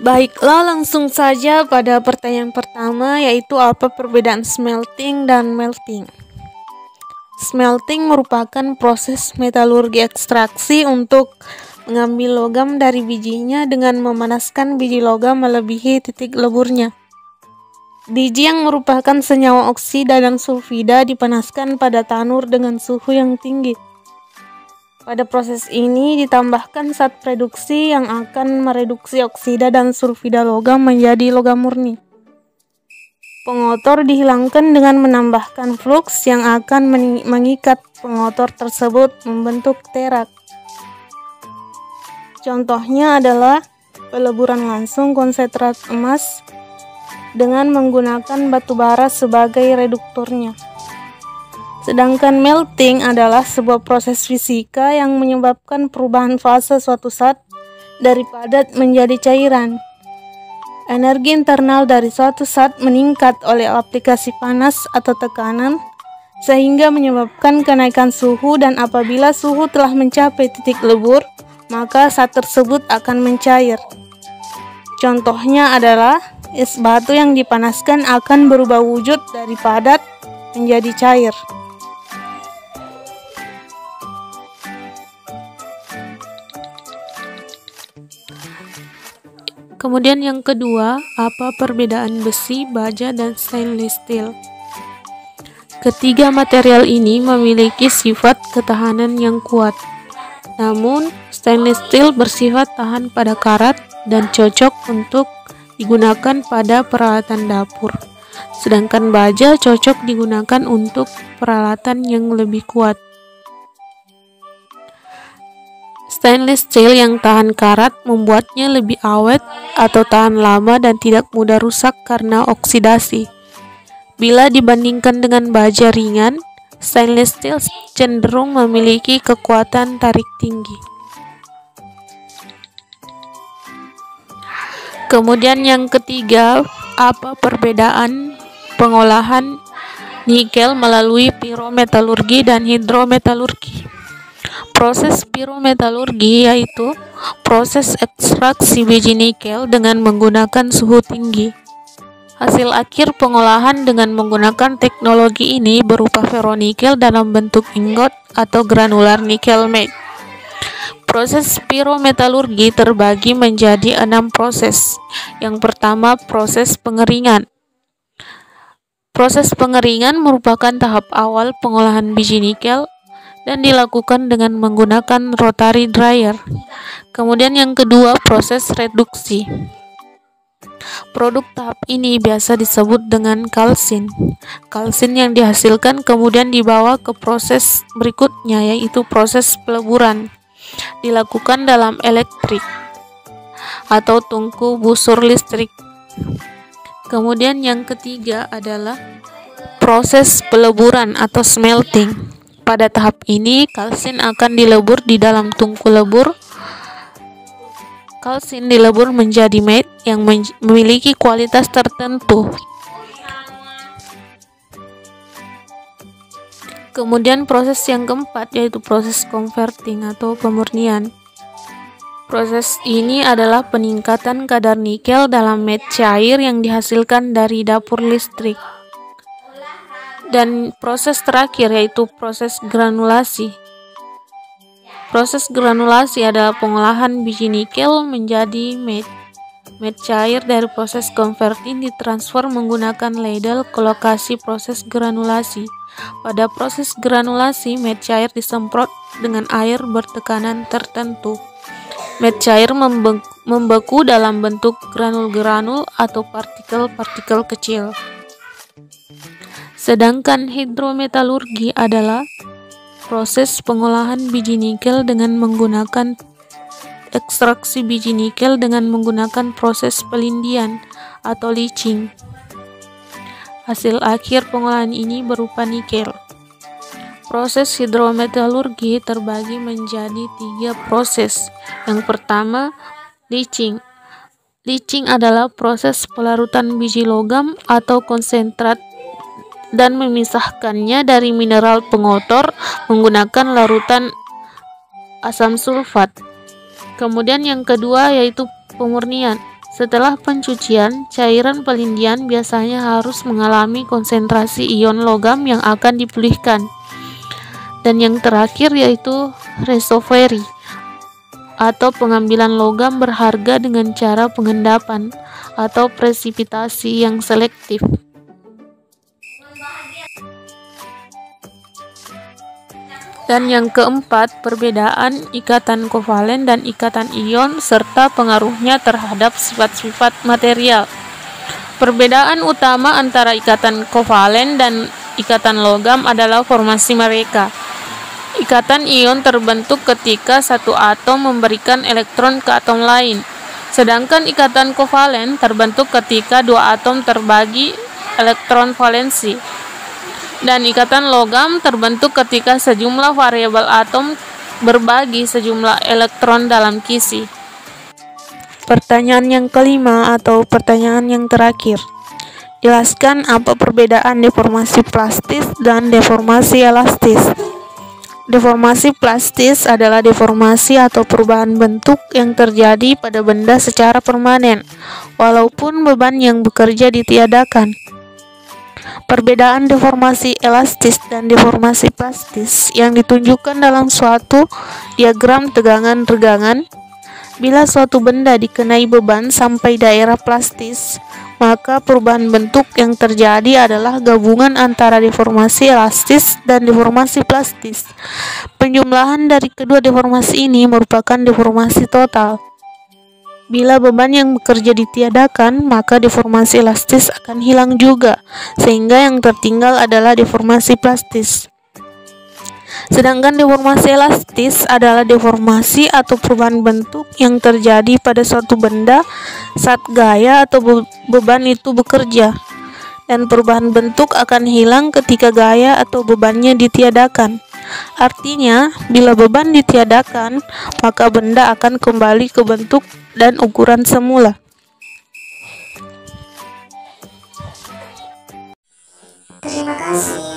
Baiklah, langsung saja pada pertanyaan pertama, yaitu apa perbedaan smelting dan melting. Smelting merupakan proses metalurgi ekstraksi untuk mengambil logam dari bijinya dengan memanaskan biji logam melebihi titik leburnya. Biji yang merupakan senyawa oksida dan sulfida dipanaskan pada tanur dengan suhu yang tinggi. Pada proses ini ditambahkan zat reduksi yang akan mereduksi oksida dan sulfida logam menjadi logam murni. Pengotor dihilangkan dengan menambahkan flux yang akan mengikat pengotor tersebut membentuk terak. Contohnya adalah peleburan langsung konsentrat emas dengan menggunakan batu bara sebagai reduktornya. Sedangkan melting adalah sebuah proses fisika yang menyebabkan perubahan fase suatu zat dari padat menjadi cairan. Energi internal dari suatu zat meningkat oleh aplikasi panas atau tekanan, sehingga menyebabkan kenaikan suhu, dan apabila suhu telah mencapai titik lebur, maka zat tersebut akan mencair. Contohnya adalah es batu yang dipanaskan akan berubah wujud dari padat menjadi cair. Kemudian yang kedua, apa perbedaan besi, baja, dan stainless steel? Ketiga material ini memiliki sifat ketahanan yang kuat. Namun, stainless steel bersifat tahan pada karat dan cocok untuk digunakan pada peralatan dapur. Sedangkan baja cocok digunakan untuk peralatan yang lebih kuat. Stainless steel yang tahan karat membuatnya lebih awet atau tahan lama dan tidak mudah rusak karena oksidasi. Bila dibandingkan dengan baja ringan, stainless steel cenderung memiliki kekuatan tarik tinggi. Kemudian yang ketiga, apa perbedaan pengolahan nikel melalui pirometalurgi dan hidrometalurgi? Proses pirometalurgi yaitu proses ekstraksi biji nikel dengan menggunakan suhu tinggi. Hasil akhir pengolahan dengan menggunakan teknologi ini berupa ferronikel dalam bentuk ingot atau granular nikel matte. Proses pirometalurgi terbagi menjadi 6 proses. Yang pertama, proses pengeringan. Proses pengeringan merupakan tahap awal pengolahan biji nikel dan dilakukan dengan menggunakan rotary dryer. Kemudian yang kedua, proses reduksi. Produk tahap ini biasa disebut dengan kalsin. Kalsin yang dihasilkan kemudian dibawa ke proses berikutnya, yaitu proses peleburan. Dilakukan dalam elektrik atau tungku busur listrik. Kemudian yang ketiga adalah proses peleburan atau smelting. Pada tahap ini, kalsin akan dilebur di dalam tungku lebur. Kalsin dilebur menjadi matte yang memiliki kualitas tertentu. Kemudian proses yang keempat yaitu proses converting atau pemurnian. Proses ini adalah peningkatan kadar nikel dalam matte cair yang dihasilkan dari dapur listrik. Dan proses terakhir yaitu proses granulasi. Proses granulasi adalah pengolahan biji nikel menjadi matte. Matte cair dari proses converting ditransfer menggunakan ladle ke lokasi proses granulasi. Pada proses granulasi, matte cair disemprot dengan air bertekanan tertentu. Matte cair membeku dalam bentuk granul-granul atau partikel-partikel kecil. Sedangkan hidrometalurgi adalah proses pengolahan biji nikel dengan menggunakan ekstraksi biji nikel dengan menggunakan proses pelindian atau leaching. Hasil akhir pengolahan ini berupa nikel. Proses hidrometalurgi terbagi menjadi 3 proses. Yang pertama, leaching. Leaching adalah proses pelarutan biji logam atau konsentrat dan memisahkannya dari mineral pengotor menggunakan larutan asam sulfat. Kemudian yang kedua yaitu pemurnian. Setelah pencucian, cairan pelindian biasanya harus mengalami konsentrasi ion logam yang akan dipulihkan. Dan yang terakhir yaitu recovery atau pengambilan logam berharga dengan cara pengendapan atau presipitasi yang selektif. Dan yang keempat, perbedaan ikatan kovalen dan ikatan ion serta pengaruhnya terhadap sifat-sifat material. Perbedaan utama antara ikatan kovalen dan ikatan logam adalah formasi mereka. Ikatan ion terbentuk ketika satu atom memberikan elektron ke atom lain, sedangkan ikatan kovalen terbentuk ketika dua atom terbagi elektron valensi. Dan ikatan logam terbentuk ketika sejumlah variabel atom berbagi sejumlah elektron dalam kisi. Pertanyaan yang kelima atau pertanyaan yang terakhir. Jelaskan apa perbedaan deformasi plastis dan deformasi elastis. Deformasi plastis adalah deformasi atau perubahan bentuk yang terjadi pada benda secara permanen, walaupun beban yang bekerja ditiadakan. Perbedaan deformasi elastis dan deformasi plastis yang ditunjukkan dalam suatu diagram tegangan-regangan. Bila suatu benda dikenai beban sampai daerah plastis, maka perubahan bentuk yang terjadi adalah gabungan antara deformasi elastis dan deformasi plastis. Penjumlahan dari kedua deformasi ini merupakan deformasi total. Bila beban yang bekerja ditiadakan, maka deformasi elastis akan hilang juga, sehingga yang tertinggal adalah deformasi plastis. Sedangkan deformasi elastis adalah deformasi atau perubahan bentuk yang terjadi pada suatu benda saat gaya atau beban itu bekerja, dan perubahan bentuk akan hilang ketika gaya atau bebannya ditiadakan. Artinya, bila beban ditiadakan, maka benda akan kembali ke bentuk dan ukuran semula. Terima kasih.